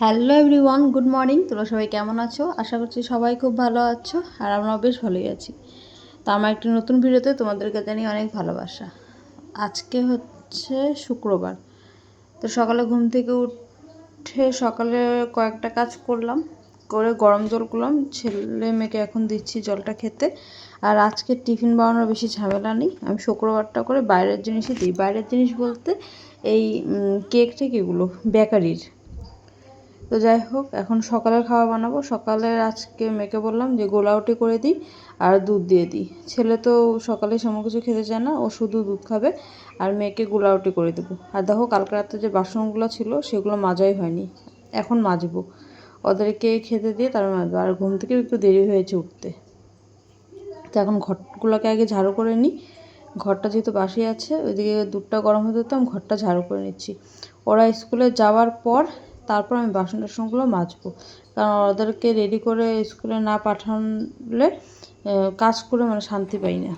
Hello everyone, good morning. তোমরা সবাই কেমন আছো? আশা করছি সবাই খুব ভালো আছো, আর আমরাও বেশ ভালোই আছি। তো আমার একটি নতুন ভিডিওতে তোমাদেরকে জানিয়ে অনেক ভালোবাসা। আজকে হচ্ছে শুক্রবার। তো সকালে ঘুম থেকে উঠে সকালে কয়েকটা কাজ করলাম, করে গরম জল করলাম, ছেলে মেয়েকে এখন দিচ্ছি জলটা খেতে। আর আজকে টিফিন বানানোর বেশি ঝামেলা নেই, আমি শুক্রবারটা করে বাইরের জিনিসই দিই। বাইরের জিনিস বলতে এই কেক টেক এগুলো বেকারির। তো যাই হোক, এখন সকালের খাওয়া বানাবো। সকালের আজকে মেয়েকে বললাম যে গোলাউটি করে দিই আর দুধ দিয়ে দিই। ছেলে তো সকালে সেমন কিছু খেতে চায় না, ও শুধু দুধ খাবে, আর মেয়েকে গোলাউটি করে দেবো। আর দেখো, কালকে রাতে যে বাসনগুলো ছিল সেগুলো মাজাই হয়নি, এখন মাজবো। ওদেরকে খেতে দিয়ে তারপর মাজবো। আর ঘুম থেকে একটু দেরি হয়েছে উঠতে, তো এখন ঘরগুলোকে আগে ঝাড়ু করে নিই। ঘরটা যেহেতু বাসি আছে, ওইদিকে দুধটা গরম হতে হতে আমি ঘরটা ঝাড়ু করে নিচ্ছি। ওরা স্কুলে যাওয়ার পর তারপর আমি বাসন টাসনগুলো মাজবো, কারণ ওদেরকে রেডি করে স্কুলে না পাঠালে কাজ করে শান্তি পাই না।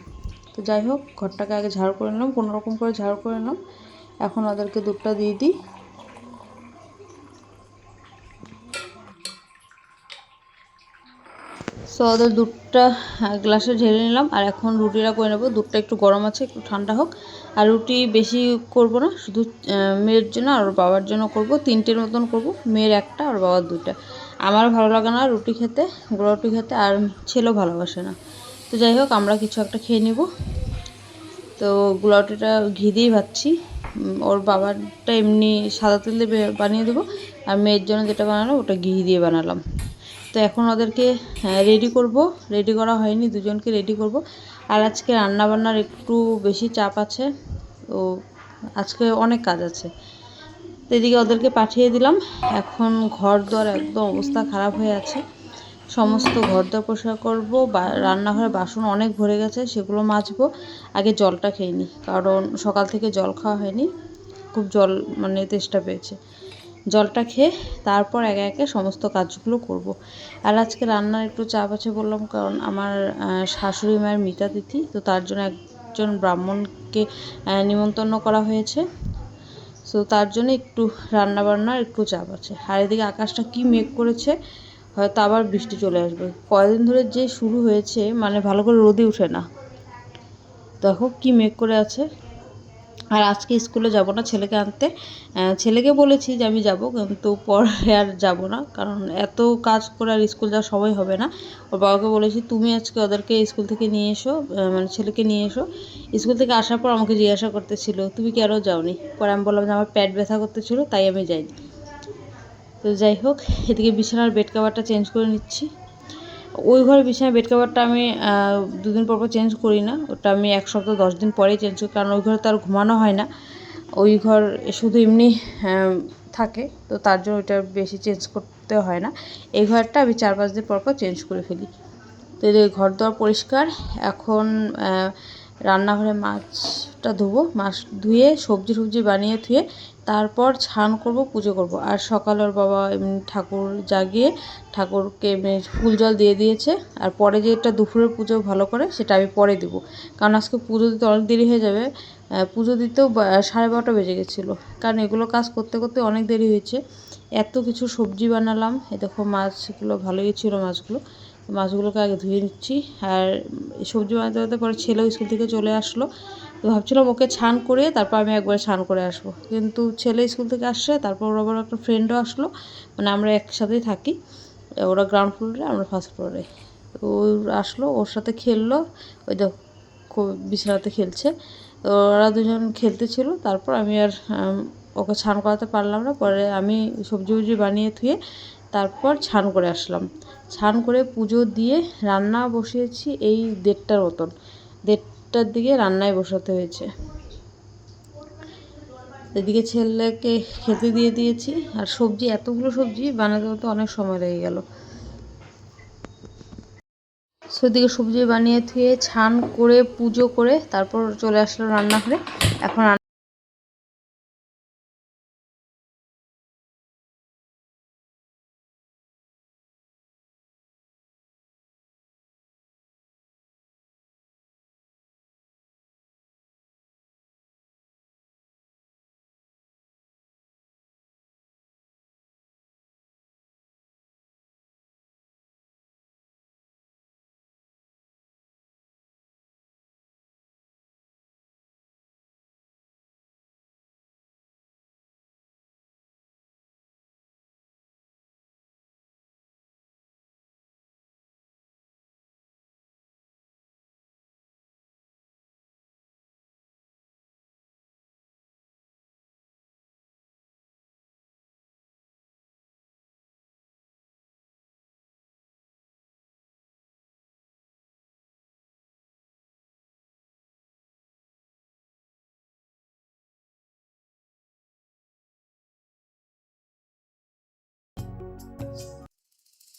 তো যাই হোক, ঘরটাকে আগে ঝাড়ু করে নিলাম, কোনোরকম করে ঝাড়ু করে নিলাম। এখন ওদেরকে দুধটা দিয়ে দিই। সো ওদের দুধটা গ্লাসে ঢেলে নিলাম, আর এখন রুটিটা করে নেবো। দুধটা একটু গরম আছে, একটু ঠান্ডা হোক। আর রুটি বেশি করব না, শুধু মেয়ের জন্য আর ওর বাবার জন্য করব। 3টের মতন করব, মেয়ের একটা আর বাবার 2টা। আমার ভালো লাগে না রুটি খেতে, গুঁড়ো রুটি খেতে, আর ছেলেও ভালোবাসে না। তো যাই হোক, আমরা কিছু একটা খেয়ে নিব। তো গুঁড়ো রুটিটা ঘি দিয়েই ভাজছি। ওর বাবারটা এমনি সাদা তেল দিয়ে বানিয়ে দেবো, আর মেয়ের জন্য যেটা বানালাম ওটা ঘি দিয়ে বানালাম। তো এখন ওদেরকে রেডি করব। রেডি করা হয়নি, দুজনকে রেডি করব। আর আজকে রান্নাবান্নার একটু বেশি চাপ আছে, তো আজকে অনেক কাজ আছে। তো এদিকে ওদেরকে পাঠিয়ে দিলাম। এখন ঘর দর একদম অবস্থা খারাপ হয়ে আছে, সমস্ত ঘর দর পরিষ্কার করবো। রান্নাঘরে বাসন অনেক ভরে গেছে, সেগুলো মাজবো। আগে জলটা খেয়ে নিই, কারণ সকাল থেকে জল খাওয়া হয়নি, খুব জল তেষ্টা পেয়েছে। জলটা খেয়ে তারপর একে একে সমস্ত কাজগুলো করব। আর আজকে রান্নার একটু চাপ আছে বললাম, কারণ আমার শাশুড়ি মায়ের মিতা তিথি, তো তার জন্য একজন ব্রাহ্মণকে নিমন্ত্রণ করা হয়েছে। সো তার জন্য একটু রান্নাবান্নার একটু চাপ আছে। আর এদিকে আকাশটা কি মেঘ করেছে, হয়তো আবার বৃষ্টি চলে আসবে। কয়েকদিন ধরে যে শুরু হয়েছে, ভালো করে রোদই উঠে না। দেখো কি মেঘ করে আছে। আর আজকে স্কুলে যাব না ছেলেকে আনতে। ছেলেকে বলেছি যে আমি যাব, কিন্তু পরে আর যাব না, কারণ এত কাজ করে আর স্কুল যাওয়ার সময় হবে না। ওর বাবাকে বলেছি তুমি আজকে ওদেরকে স্কুল থেকে নিয়ে এসো, ছেলেকে নিয়ে এসো। স্কুল থেকে আসার পর আমাকে জিজ্ঞাসা করতেছিল তুমি কেন যাওনি। পরে আমি বললাম যে আমার পেট ব্যথা করতেছিল, তাই আমি যাইনি। তো যাই হোক, এদিকে বিছানার বেড কভারটা চেঞ্জ করে নিচ্ছি। ওই ঘরের বিছানার বেড কভারটা আমি 2 দিন পর পর চেঞ্জ করি না, ওটা আমি 1 সপ্তাহ 10 দিন পরেই চেঞ্জ করি, কারণ ওই ঘরে তো আর ঘুমানো হয় না। ওই ঘর শুধু এমনি থাকে, তো তার জন্য ওইটা বেশি চেঞ্জ করতে হয় না। এই ঘরটা আমি 4-5 দিন পর পর চেঞ্জ করে ফেলি। তো এদের ঘর দর পরিষ্কার। এখন রান্নাঘরে মাছটা ধুবো, মাছ ধুয়ে সবজি বানিয়ে ধুয়ে তারপর স্নান করব, পুজো করব। আর সকালে ওর বাবা এমনি ঠাকুর জাগিয়ে ঠাকুরকে এমনি ফুল জল দিয়ে দিয়েছে। আর পরে যেটা দুপুরের পুজো ভালো করে সেটা আমি পরে দেবো, কারণ আজকে পুজো দিতে অনেক দেরি হয়ে যাবে। পুজো দিতেও 12:30 বেজে গেছিলো, কারণ এগুলো কাজ করতে করতে অনেক দেরি হয়েছে। এত কিছু সবজি বানালাম। এ দেখো মাছগুলো ভালোই ছিল, মাছগুলোকে আগে ধুয়ে নিচ্ছি। আর সবজি বানাতে বানাতে পরে ছেলেও স্কুল থেকে চলে আসলো, তো ভাবছিলাম ওকে স্নান করে তারপর আমি একবারে স্নান করে আসবো, কিন্তু ছেলে স্কুল থেকে আসছে, তারপর ওর আবার একটা ফ্রেন্ডও আসলো, আমরা একসাথেই থাকি। ওরা গ্রাউন্ড ফ্লোরে, আমরা ফার্স্ট ফ্লোরে। তো ও আসলো, ওর সাথে খেললো। ওই দেখো বিছানাতে খেলছে। তো ওরা দুজন খেলতেছিল, তারপর আমি আর ওকে স্নান করাতে পারলাম না। পরে আমি সবজি বানিয়ে ধুয়ে তারপর স্নান করে আসলাম। স্নান করে পুজো দিয়ে রান্না বসিয়েছি এই 1:30টার মতন। 1:30টার দিকে রান্নায় বসাতে হয়েছে। এদিকে ছেলেকে খেতে দিয়ে দিয়েছি। আর এতগুলো সবজি বানাতে অনেক সময় লেগে গেল। সেদিকে সবজি বানিয়ে ধুয়ে স্নান করে পুজো করে তারপর চলে আসলাম রান্নাঘরে। এখন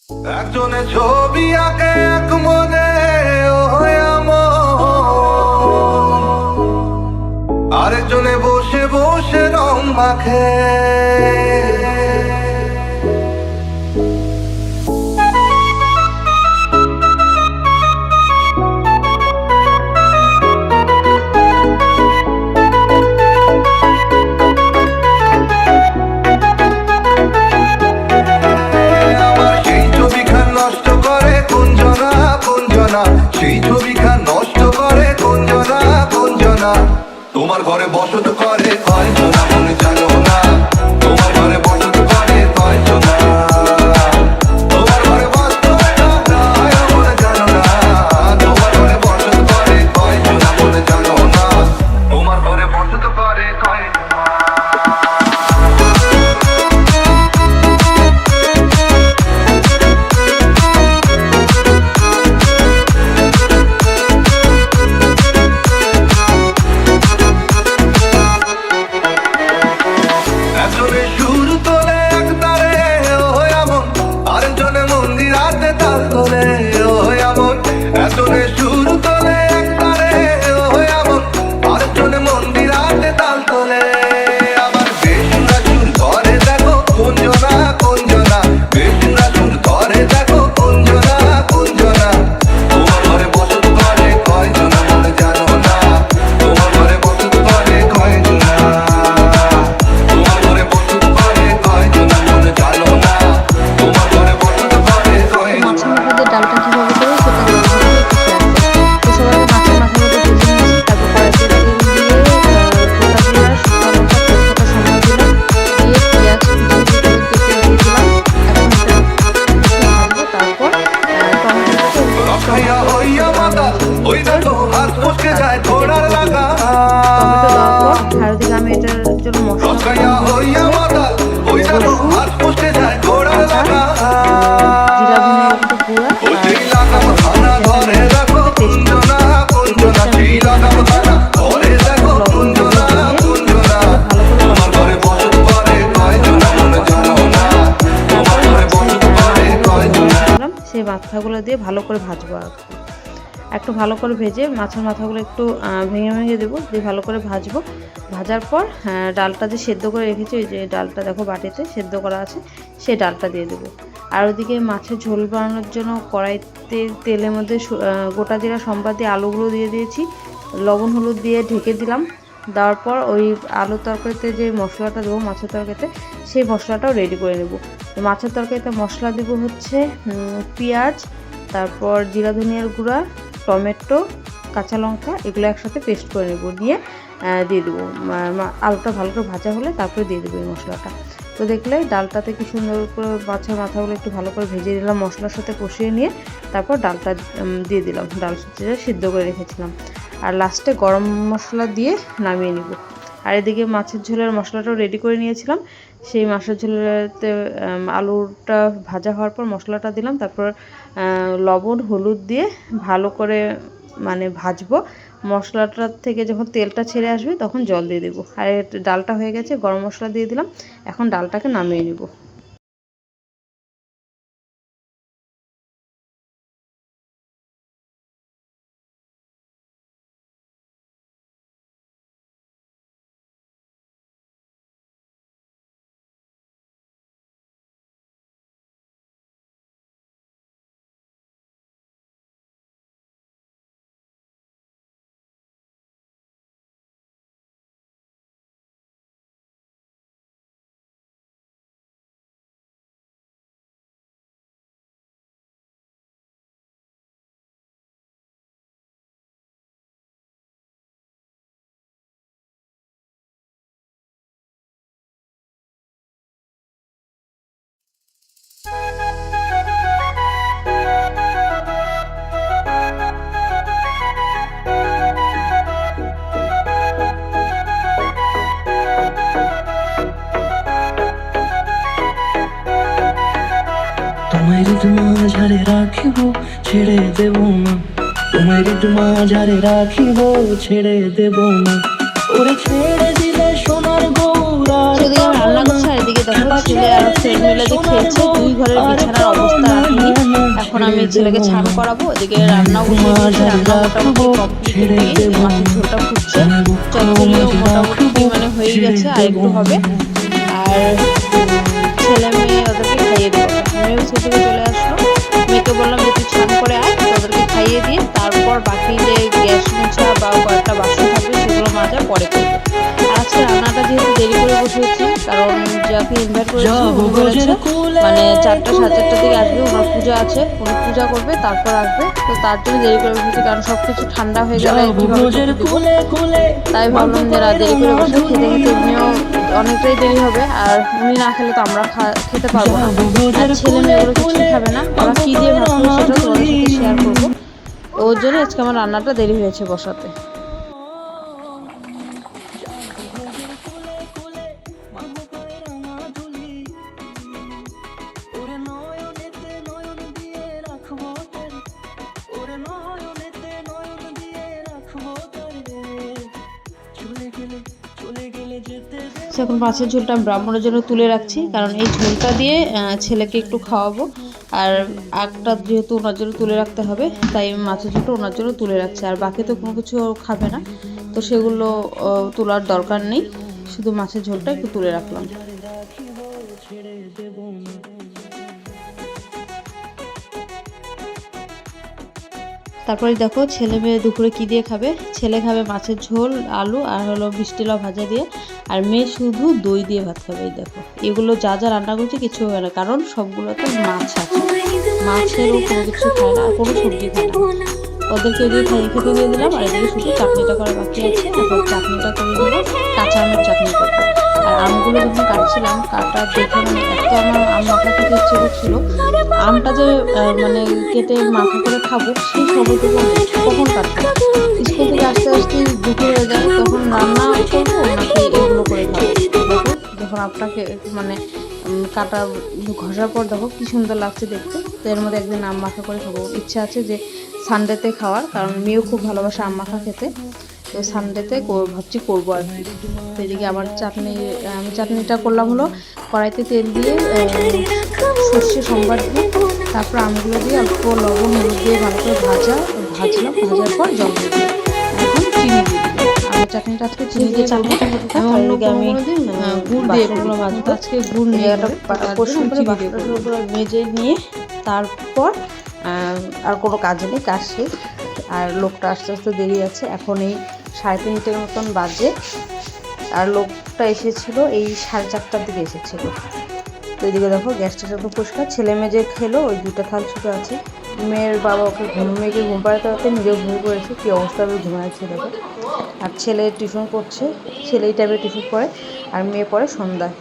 একজনে ছবি আঁকে এক মনে আরেকজনে বসে বসে রং মাখে সেই ছবিখান নষ্ট করে কোনজনা কোনজনা তোমার ঘরে বসত করে কয়জনা মনে জানো না তোমার ঘরে বসত করে কয়জনা তোমার ঘরে বসত মনে জানো না তোমার ঘরে বসত করে কয়জনা মনে জানো না তোমার ঘরে বসত করে কয়জনা সেই মাথাগুলো দিয়ে ভালো করে ভাজবো। একটু ভালো করে ভেজে মাছের মাথাগুলো একটু ভেঙে ভেঙে দেবো, দিয়ে ভালো করে ভাজবো। ভাজার পর ডালটা যে সেদ্ধ করে রেখেছি, ওই যে ডালটা দেখো বাটিতে সেদ্ধ করা আছে, সেই ডালটা দিয়ে দেবো। আর ওদিকে মাছের ঝোল বানানোর জন্য কড়াইতে তেলের মধ্যে গোটা জিরা সম্বাদ দিয়ে আলুগুলো দিয়ে দিয়েছি, লবণ হলুদ দিয়ে ঢেকে দিলাম। দেওয়ার পর ওই আলু তরকারিতে যে মশলাটা দেবো মাছের তরকারিতে, সেই মশলাটাও রেডি করে নেব। মাছের তরকারিতে মশলা দেবো হচ্ছে পেঁয়াজ, তারপর জিরা ধনিয়ার গুঁড়া, টমেটো, কাঁচা লঙ্কা, এগুলো একসাথে পেস্ট করে নেব, দিয়ে দিয়ে দেবো। আলুটা ভালো করে ভাজা হলে তারপরে দিয়ে দেবো এই মশলাটা। তো দেখলে ডালটাতে কি সুন্দর করে মাছের মাথাগুলো একটু ভালো করে ভেজে দিলাম, মশলার সাথে কষিয়ে নিয়ে তারপর ডালটা দিয়ে দিলাম, ডাল সিদ্ধ করে রেখেছিলাম। আর লাস্টে গরম মশলা দিয়ে নামিয়ে নিব। আর এদিকে মাছের ঝোলের মশলাটাও রেডি করে নিয়েছিলাম। সেই মাছের ঝোলেতে আলুটা ভাজা হওয়ার পর মশলাটা দিলাম, তারপর লবণ হলুদ দিয়ে ভালো করে ভাজবো। মশলাটার থেকে যখন তেলটা ছেড়ে আসবে তখন জল দিয়ে দেবো। আর ডালটা হয়ে গেছে, গরম মশলা দিয়ে দিলাম, এখন ডালটাকে নামিয়ে নেব। মাঝারে রাখিব ছেড়ে দেব না, তোমার মাঝারে রাখিব ছেড়ে দেব না, ওরে ছেড়ে দিলে সোনার গৌরা। সেদিকে রান্না করছে, আর এদিকে দেখো ছেলে আর ফ্রেন্ড মিলে যে খেয়েছে, দুই ঘরের বিছানার অবস্থা এখন আমি ছেলেকে স্নান করাবো, ওদিকে রান্নাও বসিয়ে দিয়েছি। রান্না মোটামুটি কমপ্লিট হয়ে গিয়ে মাছের ঝোলটা ফুটছে, চচ্চড়িও মোটামুটি মানে হয়ে গেছে, আর একটু হবে। আর ছেলে মেয়ে ওদেরকে খাইয়ে দেবো। মেয়েও স্কুল থেকে চলে আসলো, মেয়েকে বললাম যে তুই স্নান করে আয়, ওদেরকে খাইয়ে দিয়ে তারপর বাকি যে গ্যাস মোছা বা কয়েকটা বাসন থাকবে সেগুলো মাজা পরে করবো। আর আজকে রান্নাটা যেহেতু দেরি করে বসেছি, কারণ যাকে ইনভাইট করেছি উনি বলেছে মানে 4টা সাড়ে 4টার দিকে আসবে, ওনার পূজা আছে, উনি পূজা করবে তারপর আসবে। তো তার জন্য দেরি করে বসেছি, কারণ সব কিছু ঠান্ডা হয়ে গেলে তাই ভাবলাম যে দেরি করে বসে খেতে খেতে উনিও অনেকটাই দেরি হবে, আর উনি না খেলে তো আমরা খেতে পারবো না। আর ছেলে মেয়েগুলো কিছু খাবে না, ওরা কী দিয়ে ভাত খাবে সেটাও তোমাদের সাথে শেয়ার করবো। ওর জন্য আজকে আমার রান্নাটা দেরি হয়েছে বসাতে। এখন মাছের ঝোলটা ব্রাহ্মণের জন্য তুলে রাখছি, কারণ এই ঝোলটা দিয়ে ছেলেকে একটু খাওয়াবো। আর আগটা যেহেতু ওনার জন্য তুলে রাখতে হবে, তাই মাছের ঝোলটা ওনার জন্য তুলে রাখছি। আর বাকি তো কোনো কিছু খাবে না, তো সেগুলো তোলার দরকার নেই, শুধু মাছের ঝোলটা একটু তুলে রাখলাম। তারপরে দেখো ছেলে মেয়ে দুপুরে কী দিয়ে খাবে। ছেলে খাবে মাছের ঝোল, আলু আর হলো মিষ্টি লাউ ভাজা দিয়ে, আর মেয়ে শুধু দই দিয়ে ভাত খাবে। এই দেখো এগুলো যা যা রান্না করছে কিছু হবে না, কারণ সবগুলোতে মাছ আছে, মাছেরও কোনো কিছু খায় না আর কোনো সবজি খায় না। ওদেরকে ওদিকে খেতে দিয়ে দিলাম, আর এদিকে শুধু চাটনিটা করা বাকি আছে। এখন চাটনিটা করে দেবো, কাঁচা আমের চাটনি করবো। আর আমগুলো যখন কাটছিলাম, কাটা দেখে মানে এত আমার আম মাখা খেতে ইচ্ছে করছিল, আমটা যে মানে কেটে মাখা করে খাবো সেই সময়টুকু কখন কাটবো। স্কুল থেকে আসতে আসতে দুপুর হয়ে যায়, তখন রান্না করবো নাকি এগুলো করে খাবো। দেখো যখন আপনাকে মানে কাটা ঘষার পর দেখো কি সুন্দর লাগছে দেখতে। তো এর মধ্যে একদিন আম মাখা করে খাবো, ইচ্ছা আছে যে সানডেতে খাওয়ার, কারণ মেয়েও খুব ভালোবাসে আম মাখা খেতে। তো সানডেতে ভাবছি করবো আর কি। তো এদিকে আমার আমি চাটনিটা করলাম হলো কড়াইতে তেল দিয়ে সর্ষে সম্বার দিয়ে, তারপর আমগুলো দিয়ে অল্প লবণ হলুদ দিয়ে ভালো করে ভাজলাম, ভাজার পর জল দিয়ে দিলাম। এখন চিনি দিয়ে দিলাম। আমার চাটনিটা আজকে চিনি দিয়ে চাটনিটা হতে থাকে, আমি গুড় দিয়ে করবো ভাজবো। আজকে গুড় নিয়ে মেজে নিয়ে তারপর আর কোনো কাজ নেই, কাজ শেষ। আর লোকটা আস্তে আস্তে দেরি আছে, এখন এই 3:30 মতন বাজে, আর লোকটা এসেছিল এই 4:30টার দিকে এসেছিল। তো এদিকে দেখো গ্যাসটা একদম পরিষ্কার। ছেলে মেয়ে যে খেলো ওই 2টা থাল ছোটো আছে। মেয়ের বাবা মেয়েকে ঘুম পাড়াতে পারতে নিজেও ঘুমিয়ে পড়েছে, কী অবস্থা ঘুমাচ্ছে দেখো। আর ছেলে টিউশন করছে, ছেলে এই টাইমে টিউশন পড়ে, আর মেয়ে পড়ে সন্ধ্যায়।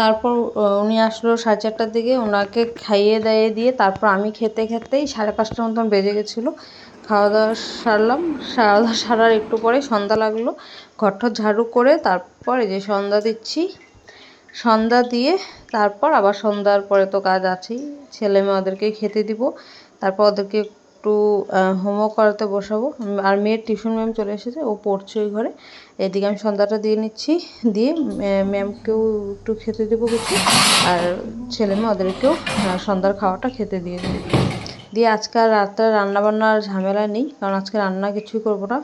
তারপর উনি আসলো 4:30টার দিকে, ওনাকে খাইয়ে দাইয়ে দিয়ে তারপর আমি খেতেই 5:30 মতন বেজে গেছিলো। খাওয়া দাওয়া সারার একটু পরে সন্ধ্যা লাগলো। ঘরটা ঝাড়ু করে তারপর এই যে সন্ধ্যা দিচ্ছি, সন্ধ্যা দিয়ে তারপর আবার সন্ধ্যার পরে তো কাজ আছেই, ছেলে মেয়ে ওদেরকে খেতে দিব, তারপর ওদেরকে একটু হোমওয়ার্ক করাতে বসাবো। আর মেয়ের টিউশন ম্যাম চলে এসেছে, ও পড়ছে ওই ঘরে। এদিকে আমি সন্ধ্যাটা দিয়ে নিচ্ছি, দিয়ে ম্যামকেও একটু খেতে দেবো কিছু, আর ছেলে মেয়ে ওদেরকেও সন্ধ্যার খাওয়াটা খেতে দিয়ে দেবো। দিয়ে আজকে আর রাত্রে রান্নাবান্নার ঝামেলা নেই, কারণ আজকে রান্না কিছুই করবো না।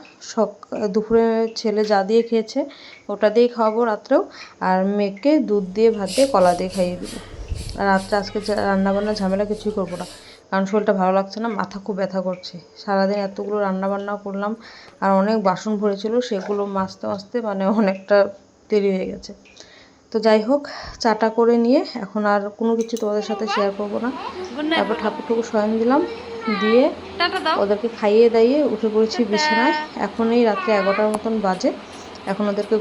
দুপুরে ছেলে যা দিয়ে খেয়েছে ওটা দিয়েই খাওয়াবো রাত্রেও, আর মেয়েকে দুধ দিয়ে ভাত দিয়ে কলা দিয়ে খাইয়ে দেবো। আর রাত্রে আজকে রান্নাবান্নার ঝামেলা কিছুই করবো না, কারণ শরীরটা ভালো লাগছে না, মাথা খুব ব্যথা করছে। সারাদিন এতগুলো রান্নাবান্না করলাম, আর অনেক বাসন ভরেছিল, সেগুলো মাজতে মানে অনেকটা দেরি হয়ে গেছে। তো যাই হোক, চাটা করে নিয়ে এখন আর কোনো কিছু তোমাদের সাথে শেয়ার করবো না। তারপর ঠাকুর শয়ন দিলাম, দিয়ে ওদেরকে খাইয়ে দাইয়ে উঠে পড়েছি বিছানায়। এখন এই রাত্রে 11টার মতন বাজে, এখন ওদেরকে